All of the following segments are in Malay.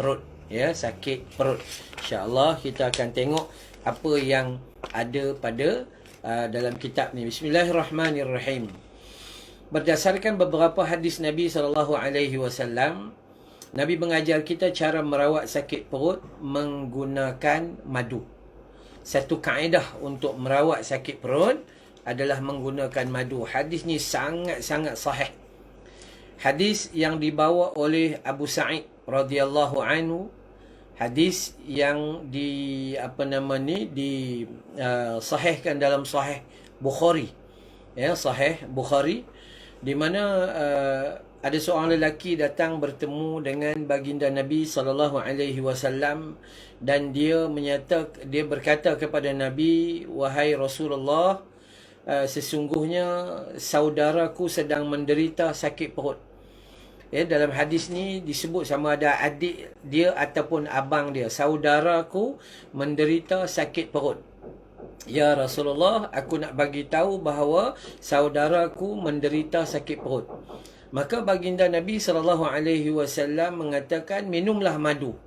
perut, ya, sakit perut. InsyaAllah kita akan tengok apa yang ada pada dalam kitab ni. Bismillahirrahmanirrahim. Berdasarkan beberapa hadis Nabi SAW, Nabi mengajar kita cara merawat sakit perut menggunakan madu. Satu kaedah untuk merawat sakit perut adalah menggunakan madu. Hadis ni sangat-sangat sahih. Hadis yang dibawa oleh Abu Sa'id radhiyallahu anhu, hadis yang sahihkan dalam Sahih Bukhari, ya, Sahih Bukhari, di mana ada seorang lelaki datang bertemu dengan baginda Nabi SAW, dan dia berkata kepada Nabi, "Wahai Rasulullah, sesungguhnya saudaraku sedang menderita sakit perut." Ya, dalam hadis ni disebut sama ada adik dia ataupun abang dia. Saudaraku menderita sakit perut. "Ya Rasulullah, aku nak bagi tahu bahawa saudaraku menderita sakit perut." Maka baginda Nabi SAW mengatakan, "Minumlah madu."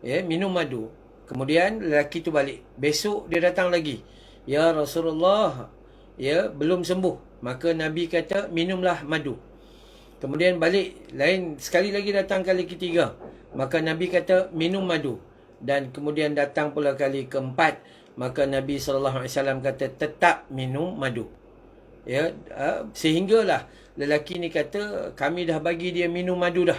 Ya, minum madu. Kemudian lelaki tu balik. Besok dia datang lagi. "Ya Rasulullah, ya, belum sembuh." Maka Nabi kata, "Minumlah madu." Kemudian balik, lain sekali lagi datang kali ketiga. Maka Nabi kata, "Minum madu." Dan kemudian datang pula kali keempat. Maka Nabi SAW kata, "Tetap minum madu." Ya, sehinggalah lelaki ni kata, "Kami dah bagi dia minum madu dah.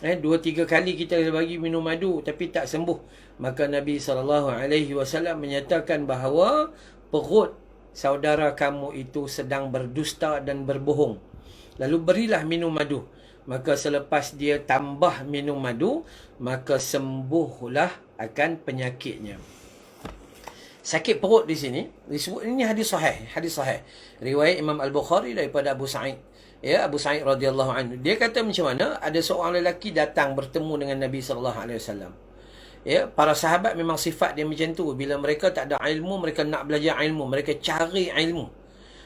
2-3 kali kita dah bagi minum madu, tapi tak sembuh." Maka Nabi SAW menyatakan bahawa perut saudara kamu itu sedang berdusta dan berbohong. Lalu berilah minum madu. Maka selepas dia tambah minum madu, maka sembuhlah akan penyakitnya. Sakit perut di sini disebut, ini hadis sahih, riwayat Imam Al-Bukhari daripada Abu Sa'id. Ya, Abu Sa'id radhiyallahu anhu. Dia kata macam mana? Ada seorang lelaki datang bertemu dengan Nabi SAW. Ya, para sahabat memang sifat dia macam tu. Bila mereka tak ada ilmu, mereka nak belajar ilmu, mereka cari ilmu.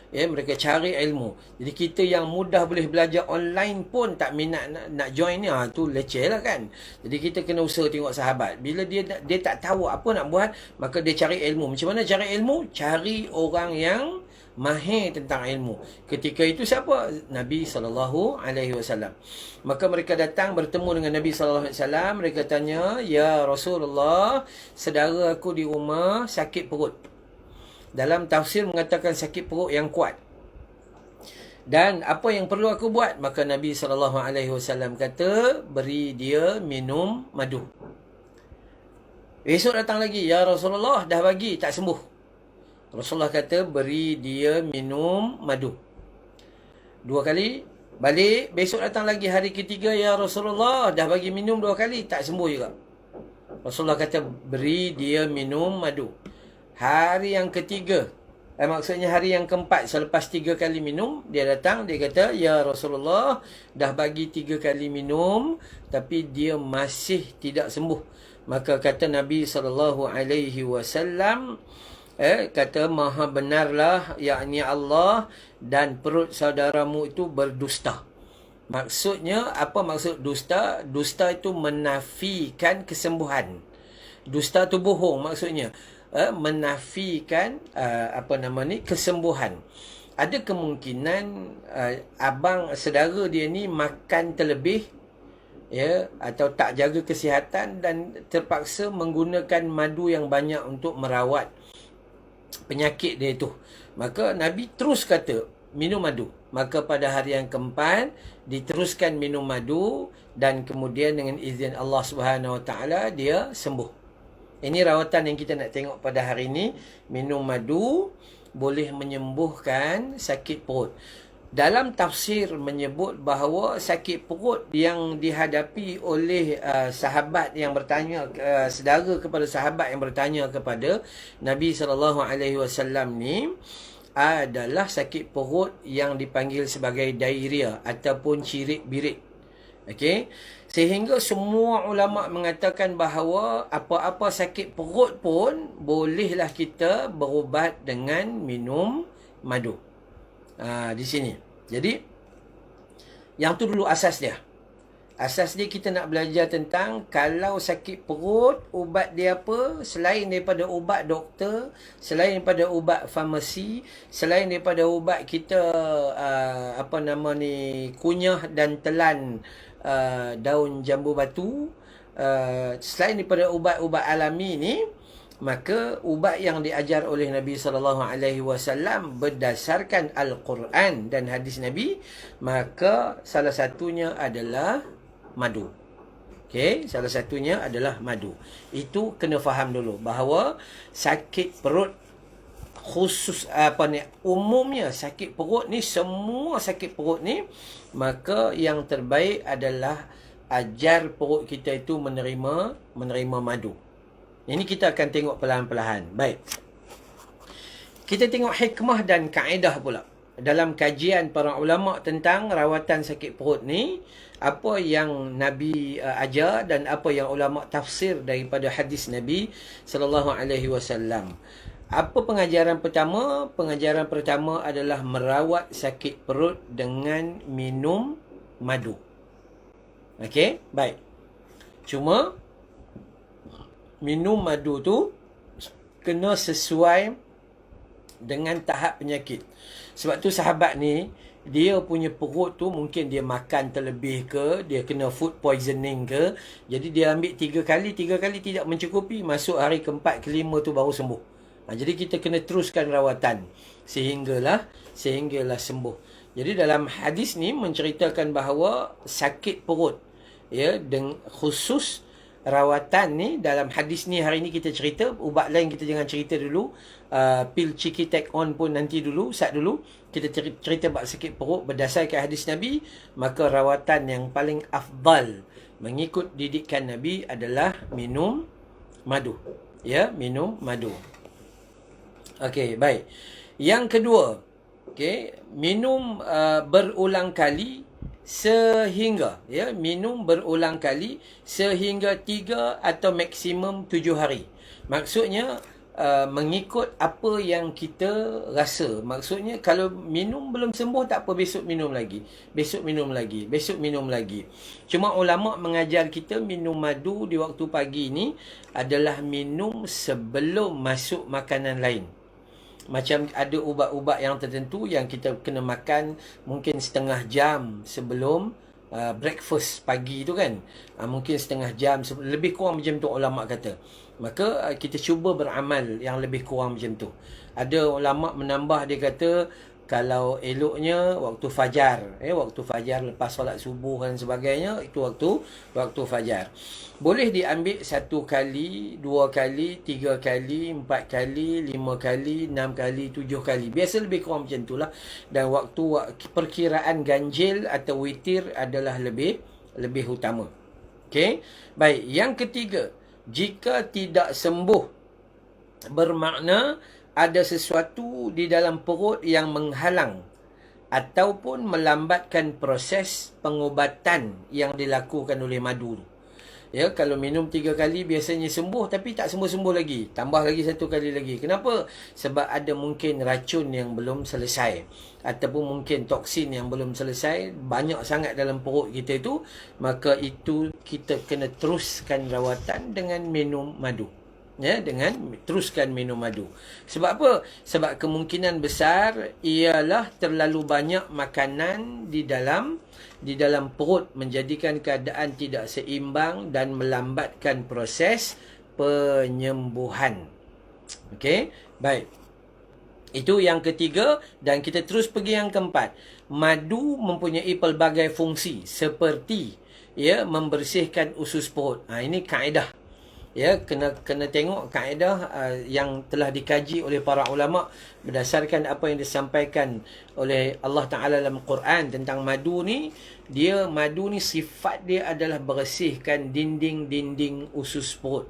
Ya, mereka cari ilmu. Jadi kita yang mudah boleh belajar online pun tak minat nak join ni, tu leceh lah kan. Jadi kita kena usaha tengok sahabat. Bila dia tak tahu apa nak buat, maka dia cari ilmu. Macam mana cari ilmu? Cari orang yang mahir tentang ilmu. Ketika itu siapa? Nabi SAW. Maka mereka datang bertemu dengan Nabi SAW. Mereka tanya, "Ya Rasulullah, saudara aku di rumah sakit perut." Dalam tafsir mengatakan sakit perut yang kuat. "Dan apa yang perlu aku buat?" Maka Nabi SAW kata, "Beri dia minum madu." Esok datang lagi, "Ya Rasulullah, dah bagi, tak sembuh." Rasulullah kata, "Beri dia minum madu." 2 kali, balik, besok datang lagi hari ketiga, "Ya Rasulullah, dah bagi minum 2 kali, tak sembuh juga." Rasulullah kata, "Beri dia minum madu." Hari yang ketiga, maksudnya hari yang keempat, selepas 3 kali minum, dia datang, dia kata, "Ya Rasulullah, dah bagi 3 kali minum, tapi dia masih tidak sembuh." Maka kata Nabi SAW, kata, "Maha benarlah, yakni Allah, dan perut saudaramu itu berdusta." Maksudnya, apa maksud dusta? Dusta itu menafikan kesembuhan. Dusta itu bohong maksudnya. Menafikan kesembuhan. Ada kemungkinan abang saudara dia ni makan terlebih, ya, atau tak jaga kesihatan dan terpaksa menggunakan madu yang banyak untuk merawat penyakit dia itu. Maka Nabi terus kata, "Minum madu." Maka pada hari yang keempat diteruskan minum madu, dan kemudian dengan izin Allah Subhanahu Wa Taala dia sembuh. Ini rawatan yang kita nak tengok pada hari ini. Minum madu boleh menyembuhkan sakit perut. Dalam tafsir menyebut bahawa sakit perut yang dihadapi oleh sahabat yang bertanya, saudara kepada sahabat yang bertanya kepada Nabi SAW ni, adalah sakit perut yang dipanggil sebagai diarrhea ataupun cirit-birit. Okey. Sehingga semua ulama mengatakan bahawa apa-apa sakit perut pun bolehlah kita berubat dengan minum madu. Di sini. Jadi yang tu dulu asas dia. Asas dia kita nak belajar tentang kalau sakit perut, ubat dia apa? Selain daripada ubat doktor, selain daripada ubat farmasi, selain daripada ubat kita kunyah dan telan daun jambu batu, selain daripada ubat-ubat alami ni, maka ubat yang diajar oleh Nabi SAW berdasarkan Al-Quran dan hadis Nabi, maka salah satunya adalah madu. Okey, salah satunya adalah madu. Itu kena faham dulu bahawa sakit perut khusus umumnya sakit perut ni, semua sakit perut ni, maka yang terbaik adalah ajar perut kita itu menerima madu. Ini kita akan tengok perlahan-perlahan. Baik. Kita tengok hikmah dan kaedah pula dalam kajian para ulama tentang rawatan sakit perut ni, apa yang Nabi ajar dan apa yang ulama tafsir daripada hadis Nabi sallallahu alaihi wasallam. Apa pengajaran pertama? Pengajaran pertama adalah merawat sakit perut dengan minum madu. Okey, baik. Cuma minum madu tu kena sesuai dengan tahap penyakit. Sebab tu sahabat ni, dia punya perut tu mungkin dia makan terlebih ke, dia kena food poisoning ke, jadi dia ambil 3 kali tidak mencukupi, masuk hari ke-4 ke-5 tu baru sembuh. Jadi kita kena teruskan rawatan sehinggalah sembuh. Jadi dalam hadis ni menceritakan bahawa sakit perut, ya, khusus rawatan ni, dalam hadis ni hari ni kita cerita, ubat lain kita jangan cerita dulu. Pil Ciki Take On pun nanti dulu, kita cerita bab sakit perut berdasarkan hadis Nabi, maka rawatan yang paling afdal mengikut didikan Nabi adalah minum madu. Ya, minum madu. Okey, baik. Yang kedua, minum berulang kali sehingga, minum berulang kali sehingga 3 atau maksimum 7 hari. Maksudnya mengikut apa yang kita rasa. Maksudnya kalau minum belum sembuh tak apa, besok minum lagi. Cuma ulama mengajar kita minum madu di waktu pagi ni adalah minum sebelum masuk makanan lain. Macam ada ubat-ubat yang tertentu yang kita kena makan mungkin setengah jam sebelum breakfast pagi tu kan. Mungkin setengah jam, lebih kurang macam tu ulama kata. Maka kita cuba beramal yang lebih kurang macam tu. Ada ulama menambah, dia kata kalau eloknya waktu fajar, waktu fajar lepas solat subuh dan sebagainya, itu waktu fajar. Boleh diambil 1 kali, 2 kali, 3 kali, 4 kali, 5 kali, 6 kali, 7 kali. Biasa lebih kurang macam itulah. Dan waktu perkiraan ganjil atau witir adalah lebih utama. Okey. Baik, yang ketiga, jika tidak sembuh, bermakna ada sesuatu di dalam perut yang menghalang ataupun melambatkan proses pengubatan yang dilakukan oleh madu. Ya, kalau minum 3 kali biasanya sembuh, tapi tak sembuh-sembuh lagi, tambah lagi 1 kali lagi. Kenapa? Sebab ada mungkin racun yang belum selesai, ataupun mungkin toksin yang belum selesai, banyak sangat dalam perut kita itu. Maka itu kita kena teruskan rawatan dengan minum madu. Dengan teruskan minum madu. Sebab apa? Sebab kemungkinan besar ialah terlalu banyak makanan di dalam perut menjadikan keadaan tidak seimbang dan melambatkan proses penyembuhan. Okey, baik. Itu yang ketiga, dan kita terus pergi yang keempat. Madu mempunyai pelbagai fungsi seperti membersihkan usus perut. Ini kaedah. Kena tengok kaedah yang telah dikaji oleh para ulama berdasarkan apa yang disampaikan oleh Allah Ta'ala dalam Quran tentang madu ni. Madu ni sifat dia adalah bersihkan dinding-dinding usus perut.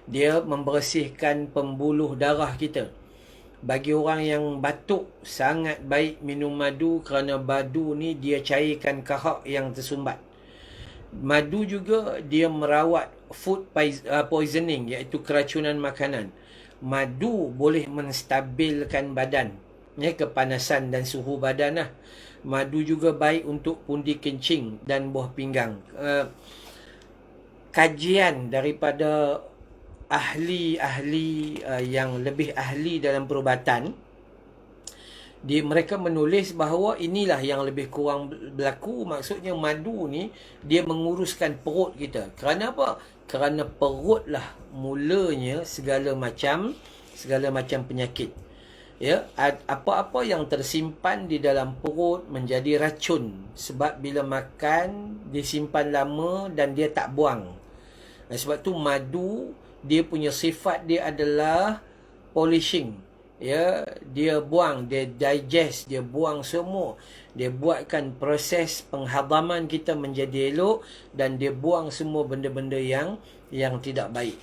Dia membersihkan pembuluh darah kita. Bagi orang yang batuk, sangat baik minum madu kerana madu ni dia cairkan kahak yang tersumbat. Madu juga dia merawat food poisoning, iaitu keracunan makanan. Madu boleh menstabilkan badan, kepanasan dan suhu badan lah. Madu juga baik untuk pundi kencing dan buah pinggang. Kajian daripada ahli-ahli yang lebih ahli dalam perubatan, mereka menulis bahawa inilah yang lebih kurang berlaku. Maksudnya madu ni dia menguruskan perut kita. Kerana apa? Kerana perutlah mulanya segala macam penyakit. Ya, apa-apa yang tersimpan di dalam perut menjadi racun sebab bila makan disimpan lama dan dia tak buang. Sebab tu madu dia punya sifat dia adalah polishing. Ya, dia buang, dia digest, dia buang semua. Dia buatkan proses penghadaman kita menjadi elok dan dia buang semua benda-benda yang tidak baik.